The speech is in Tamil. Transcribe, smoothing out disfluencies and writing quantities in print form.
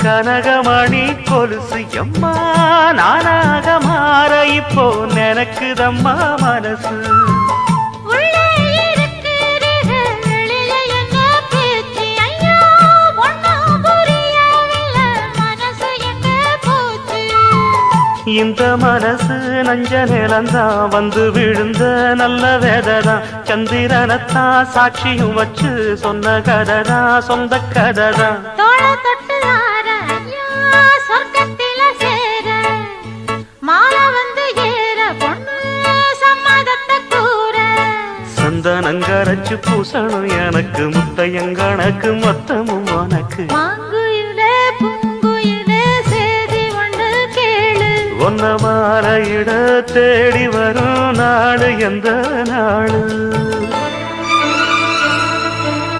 கனகமணி கொலுசு எம்மா நானாக மாற இப்போ நினைக்குதம்மா மனசு இந்த மனசு நஞ்ச நிலந்தான் வந்து விழுந்த நல்ல வேததான் சந்திரனத்தான் சாட்சியும் வச்சு சொன்ன கதைதான் சொந்த கதைதான் சந்தனங்கரைச்சு பூசணும் எனக்கு முத்தையங்கணக்கு மொத்தமும் உனக்கு ஒன்ன மாற இட தேடி வரும் நாடு எந்த நாடு